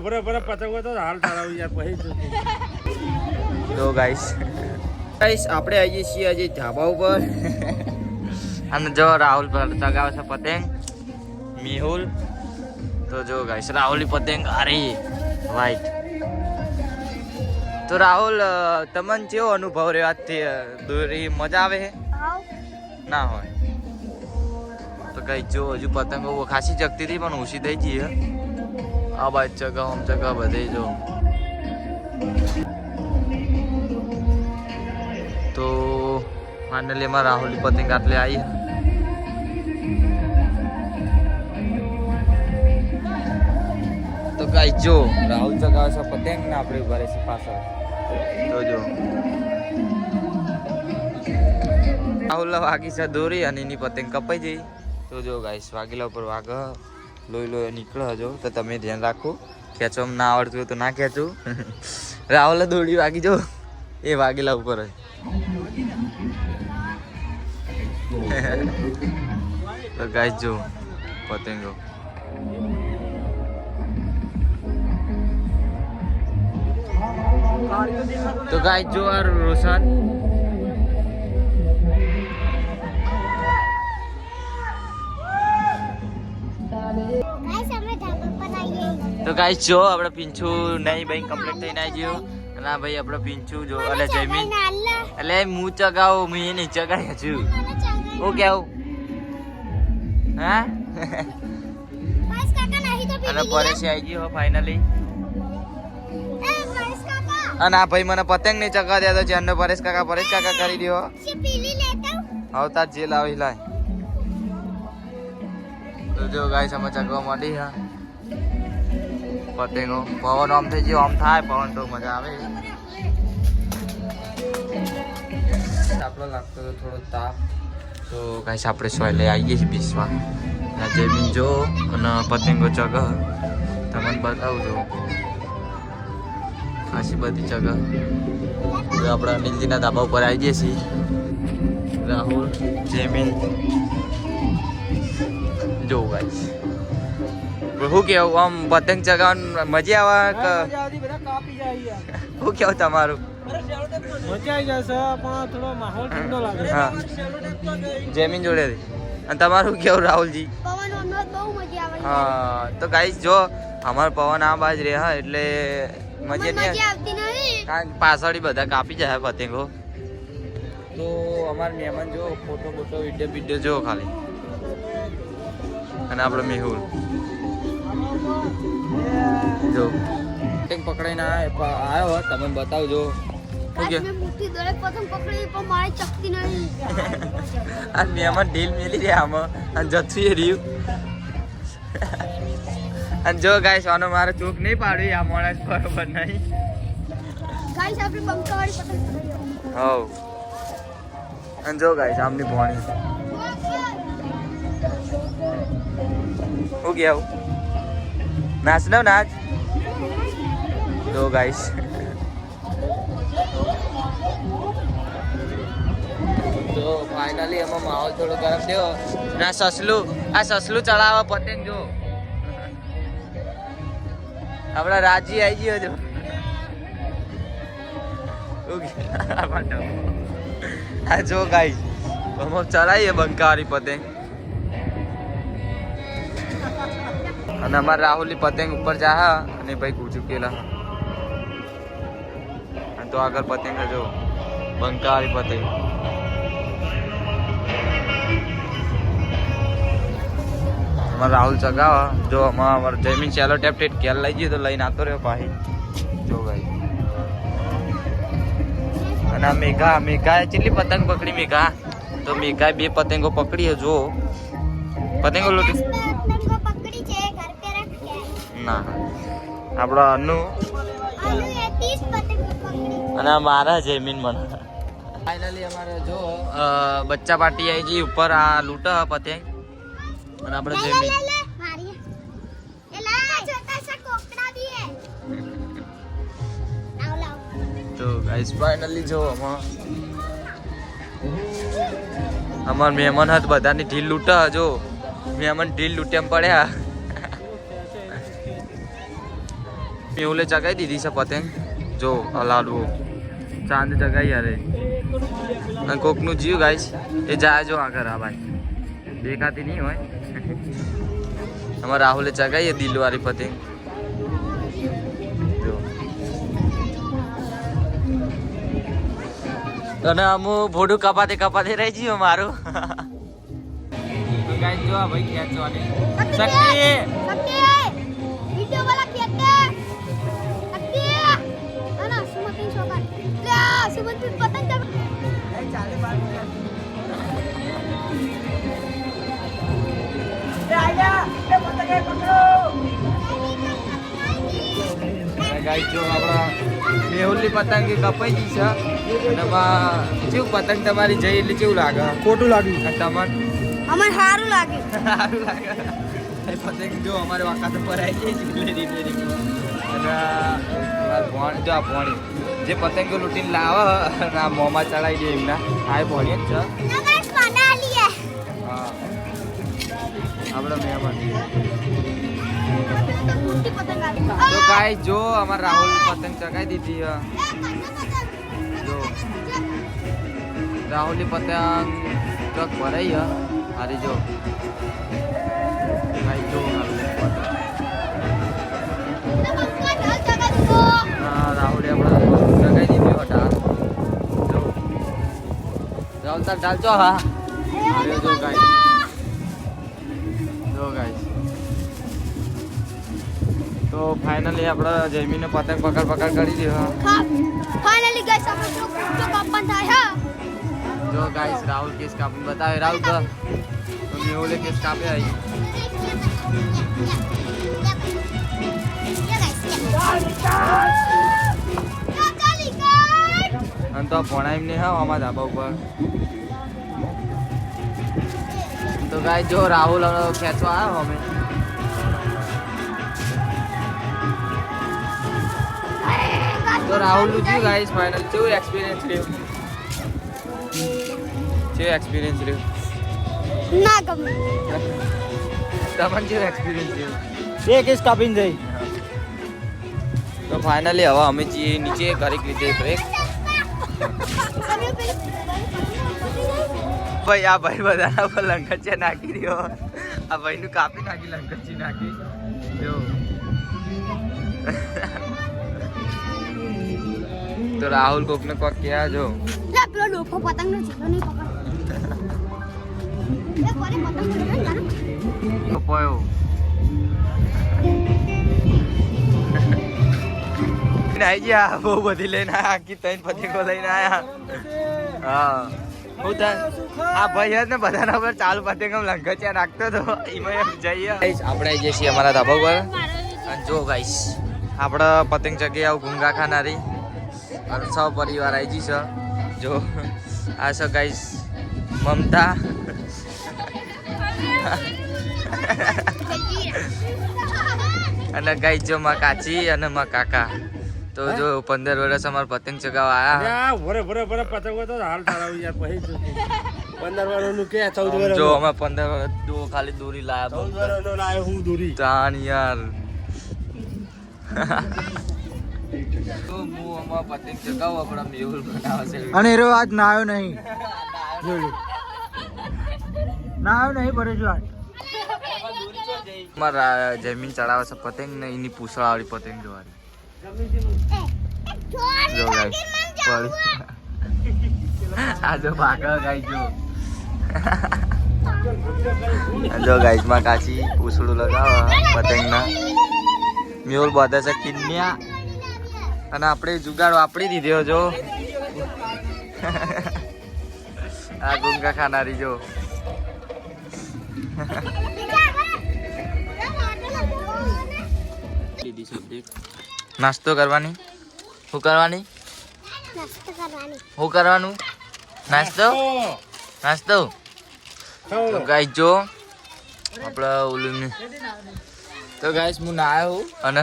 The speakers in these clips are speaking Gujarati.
બરાબર બરાબર પતંગ તો હાલ ઠરાવ યાર પછી તો ગાઈસ આપણે આવીએ છીએ આજે ધાબા ઉપર અને જો રાહુલ પર ચગાવે છે પતંગ મેહુલ તો જો ગાઈસ રાહુલની પતંગ આ રહી વ્હાઈટ તો રાહુલ તમને કેવો અનુભવ રહ્યો આજથી દોરી મજા આવે ના હોય તો કઈ જો હજુ પતંગો ખાસી જગતી હતી પણ ઓછી થઈ ગઈ આ બાજુ ચગા આમ ચગા બધે જો તો ફાઇનલી એમાં રાહુલની પતંગ આટલે આવી તો કઈ જો રાહુલ ચગાવે છે પતંગ ને આપણે ઉભા રહીશું પાછળ તો જો રાહુલ વાગી છે દોરી અને એની પતંગ કપાઈ જઈ તો જો ગાઈસ વાગેલા ઉપર વાગ લોહી નીકળે જો તો તમે ધ્યાન રાખો ખેંચવામાં ના આવડતું હોય તો ના ખેંચું રાહુલ દોડી વાગી જો એ વાગેલા ઉપર તો ગાઈસ જો પતંગો તો ગાઈસ જો આ રોશન તો ગાઈસ જો આપણે પિંચુ નહીં ભાઈ કમ્પ્લીટ થઈને આવી ગયો અને ભાઈ આપણે પિંચુ જો એટલે જયમીન એટલે હું ચગાવું હું એ નહીં ચગાડ્યા છું હું કેવું હા અને પરેશ આવી ગયો ફાઇનલી અને આ ભાઈ મને પતંગ નહીં ચગા દે તો જેનો પરેશ કાકા કરી દો આવતા જે લાવી લાય તો જો ગાઈસ અમે ચગવા માંડી હા પતંગો પવન આમ થઈ ગયો આમ થાય પવન તો મજા આવે આપણો લાગતો તો થોડો તાપ તો ગાઈસ આપણે સોય લઈ આવીએ છીએ બીચમાં જયમીન જો અને પતંગો ચગ તમને બતાવું જો ખાસી બધી ચગ આપણે અનિલજીના ધાબા ઉપર આવી જઈએ છીએ રાહુલ જયમીન જો ગાઈસ શું કેવું આમ પતંગ ચગાવવાનું મજા આવે કે શું કેવું તમારું મજા આવી જશે પણ થોડો માહોલ ઠંડો લાગે હા જયમીન જોડે અને તમારું કેવું રાહુલજી હા તો ગાઈસ જો અમારો પવન આ બાજ રહે હા એટલે મજા નહીં કારણ પાછળ બધા કાપી જાય પતંગો તો અમારા મહેમાન જો ફોટો વિડીયો જો ખાલી અને આપણો મેહુલ જો પતંગ પકડાઈને આવ્યો તમે બતાવજો આ મહેમાન ઢીલ મેલી રહ્યા આમાં અને જથું એ રહ્યું અને જો ગાઈસ આનો મારે ચોક નહીં પાડવી આ માણસ બરોબર નહીં હવ અને જો ગાઈસ આમની ભોણી શું કેવું નાચ નો નાચ તો ગાઈસ તો ફાઇનલી એમાં માહોલ થોડો ગરમ થયો ના સસલું ચડાવે પતંગ જો આપણા રાજી આવી ગયો જો હા જો ગાઈસ અમે ચલાવીએ બંકારી પતંગ અને અમારા રાહુલની પતંગ ઉપર જા અને ભાઈ ચૂકેલા તો આગળ પતંગ જો બંકારી પતંગ અમારા રાહુલ ચગાવા જો અમારા જયમીન ચાલો ટેપ કેલ લઈ ગયો તો લઈને આવતો રહ્યો પાહી જો ભાઈ અને આ મેઘાએ કેટલી પતંગ પકડી મેઘા તો મેઘાએ 2 પતંગો પકડી જો પતંગો લૂટી ના આપણો અનુ અને મારા જયમીન મને ફાઇનલી અમારે જો બચ્ચા પાર્ટી આવી ગઈ ઉપર આ લૂંટ પતંગ અને આપણે જયમીન તો ગાઈસ ફાઇનલી જો અમાર મહેમાન હતા બધાની ઢીલ લૂંટા જો મહેમાન ઢીલ લૂંટેમ પડ્યા મેહુલે ચગાઈ દીધી છે પતંગ જો લાડવો ચાંદ ચગાઈ યારે અને કોકનું જીવ ગાઈશ એ જાય જો આગળ આ ભાઈ દેખાતી નહીં હોય અમારા રાહુલે ચગાઈએ દિલવાળી પતંગ જો અને અમુ ભોડું કપાતે રહી ગયું મારું ગાઈસ જો આ ભાઈ ખેંચવાની શક્તિ वीडियो वाला खेलते अक्ति आना सुमति शोभा ले सुमति पतंग जब ए चाले बार ए आया ए पतंग पकड़ो ગાઈસ જો આપણા મેહુલની પતંગ કપાઈ ગઈ છે અને કેવું પતંગ તમારી જઈ એટલે કેવું લાગે ખોટું લાગ્યું તમને अमन हारू लागे સારું લાગે પતંગ જો અમારે વાકાત પર આવી ગઈ છે અને ભોણ જો આ ભોણી જે પતંગો લૂંટીને લાવે અને આ મોંમાં ચડાવી દે એમના આ ભોણી જ છે नगेश बना लिए હા આપણો મહેમાન मोटी पतंग आ તો ગાઈસ જો અમાર રાહુલ પતંગ ચગાઈ દીધી છે. જો રાહુલની પતંગ ચક ભરાઈ છે હારી જો ગાઈસ જો રાહુલની પતંગ હા રાહુલે આપણે ચગાઈ દીધી હટા જો રાહુલ તાર ડાલજો હા હારે જો ગાઈસ તો ફાઇનલી આપણે જમીને પતંગ પકડ કરી દીધો फाइनली गाइस हम लोग जो कापन था है જો ગાઈસ રાહુલ કેસ કાપીને બતાવે રાહુલ તો મેહુલે કેસ કાપે આવી અને તો ભણાય એમને હા આમાં ધાબા ઉપર તો ગાઈસ જો રાહુલ ખેંચવા આવ્યો અમે તો રાહુલ નું થયું ગાઈસ ફાઇનલ કેવું એક્સપિરિયન્સ રહ્યો ना गम તમને કેવું એક્સપિરિયન્સ રહ્યો એક કેસ કાપીને જઈ તો ફાઇનલી હવે અમે જઈએ નીચે કરી રીતે બ્રેક ભાઈ આ ભાઈ બધાના પર લંગચિયા નાખી રહ્યો આ ભાઈનું કાપી નાખી લંગચી નાખી જો તો રાહુલ કોકને કોક ક્યાં જો ला पेलो लोफो पतंग ने चलो नहीं पकड़ ये कोने पतंग ने जाना પોયો નાઈ ગયા બહુ બધી લઈને આયા આખી ત્રણ પતંગો લઈને આયા હા હું આ ભાઈ જ ને બધાના પર ચાલુ પતંગ લંગચિયા નાખતો હતો એમાં એમ જઈએ આપણે જઈએ છીએ અમારા ધાબા પર અને જો ગાઈસ આપણે પતંગ જગ્યાએ આવું ગુંગા ખાનારી અને સૌ પરિવાર આવી જઈ છે જો આ છે ગાઈસ મમતા અને ગાઈસ જો માં કાચી અને માં કાકા તો જો 15 વર્ષ અમાર પતંગ ચગાવવા આયા ભરે પતંગો તો હાલ ઠરાવી યાર પછી 15 વર્ષનું કે 14 વર્ષ જો અમે 15 વર્ષ દો ખાલી દોરી લાયા 14 વર્ષનો લાયો હું દોરી તાન યાર તો હું અમાર પતંગ ચગાવવા પણ મેહુલ બનાવે છે અને એરો આજ નાયો નહીં જોયું નાયો નહીં પરેશભાઈ અમારા જમીન ચડાવે છે પતંગ ને એની પૂછડાવાળી પતંગ જોવાની જો ગાઈસ પડી આ જો ભાગા ગાઈસ જો ગાઈસ માં કાચી પૂછડું લગાવે પતંગના મેહુલ બાંધે છે કિન્યા અને આપણે જુગાડ વાપરી દીધો જો આ ગુંગા ખાનારી જો નાસ્તો કરવાની શું કરવાની શું કરવાનું નાસ્તો તો ગાઈસ જો આપણે ઓલું તો ગાઈસ હું ના આવ્યો અને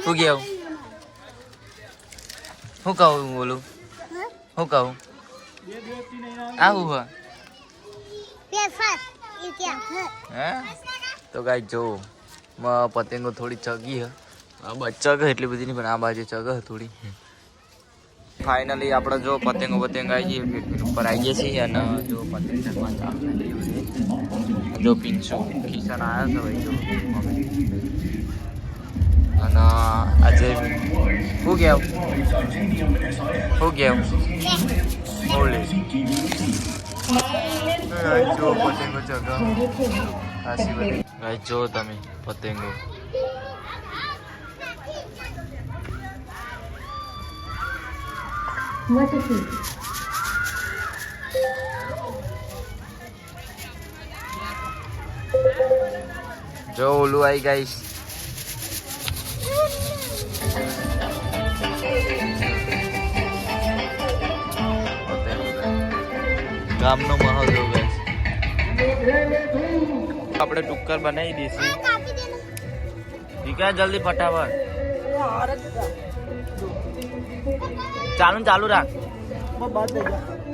શું કેવું શું કહું બોલું શું કહું આવું હે હે તો ગાઈસ જો પતંગો થોડી ચગી હે ચગ એટલી બધી નહીં પણ આ બાજુ ચગ થોડી. ફાઇનલી આપણે જો પતંગ આવી જઈએ ફીટ ઉપર આવી ગયા છીએ અને જો પતંગ ચગવા ચાલુ થઈ ગયું છે. જો પિંચુ કિશન આવ્યા છે ભાઈ જો અને આજે શું કેવું ઓલે જો પતંગો ચગાવ જો તમે પતંગો જો ઓલું આવી ગાઈસ ગામનો માહોલ જો ગાઈસ આપણે ટુક્કર બનાવી દઈશું ઠીક જલ્દી ફટાફટ ચાલુ રાખ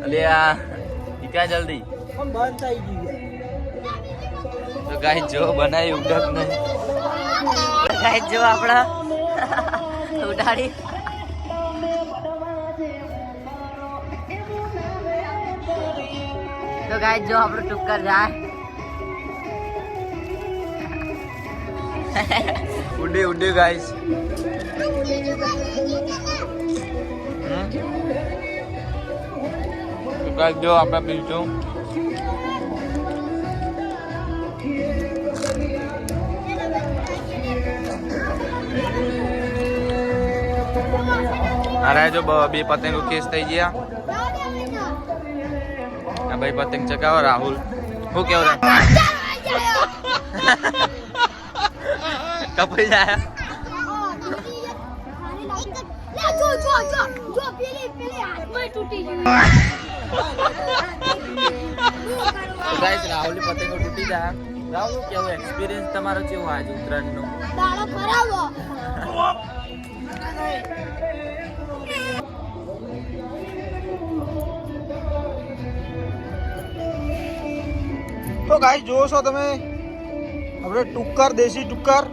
અલે આ ઠીક જલ્દી તો ગાઈસ જો બનાવી ઉડક નહીં ગાઈસ જો આપણા ઉડાડી તો ગાઈસ જો આપણું ટુક્કર જાય ઉડે ગાઈસ તો ગાઈસ જો આપણા પીછું અરે જો બે પતંગો કેસ થઈ ગયા આ ભાઈ પતંગ ચગાવો રાહુલ શું કેવું રે કપાઈ જાય ગાઈસ રાહુલની પતંગો તૂટી જાય. રાહુલ કેવું એક્સપિરિયન્સ તમારો કેવો આજે ઉત્તરાયણનો? દાડો ખરાબ તો ગાઈસ જોવો છો તમે આપણે ટુક્કર દેશી ટુક્કર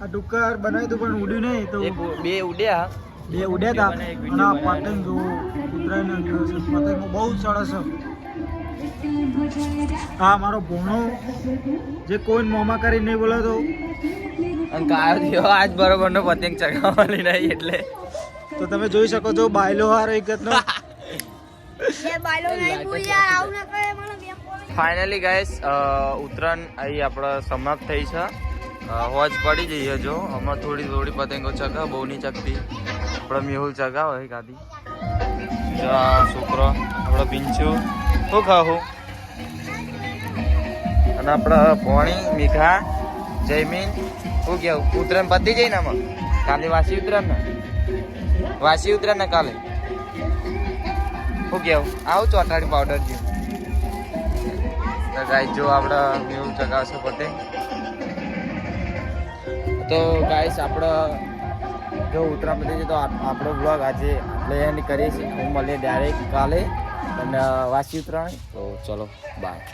આ ટુક્કર બનાવ્યું હતું પણ ઉડ્યું નહીં તો બે ઉડ્યા હતા અને આ પતંગ જો ઉત્તરાયણના દિવસે પતંગો બહુ સરસ છે. આ મારો ભોણો જે કોઈ મોમાં કરી નહીં બોલાતો અને કાયો થયો આજ બરોબર નો પતંગ ચગાવવાની નહીં એટલે તો તમે જોઈ શકો છો બાયલો હારો એક નો ફાઇનલી ગાઈસ ઉત્તરાયણ અહીં આપણે સમાપ્ત થઈ છે. હોજ પડી જઈએ જો હમણાં થોડી પતંગો ચગાવ બહુ નહીં ચગતી આપણે મેહુલ ચગાવ હોય ગાદી છોકરો આપણો પિંચુ શું ખાવું અને આપણા પોણી મીઠા જયમીન શું કેવું ઉત્તરાયણ પતી જાય ને આમાં કાલે વાસી ઉત્તરાયણ ને કાલે શું કેવું આવું ચોટાડી પાવડર જે ગાઈસ જો આપણે મેહુલ ચગાવશે પતંગ તો ગાઈસ આપણે જો ઉત્તરાયણ પતી જાય તો આપણો બ્લોગ આજે આપણે એની કરીએ છીએ. હું મળીએ ડાયરેક્ટ કાલે અને વાસી ઉત્તરાયણ તો ચલો બાય.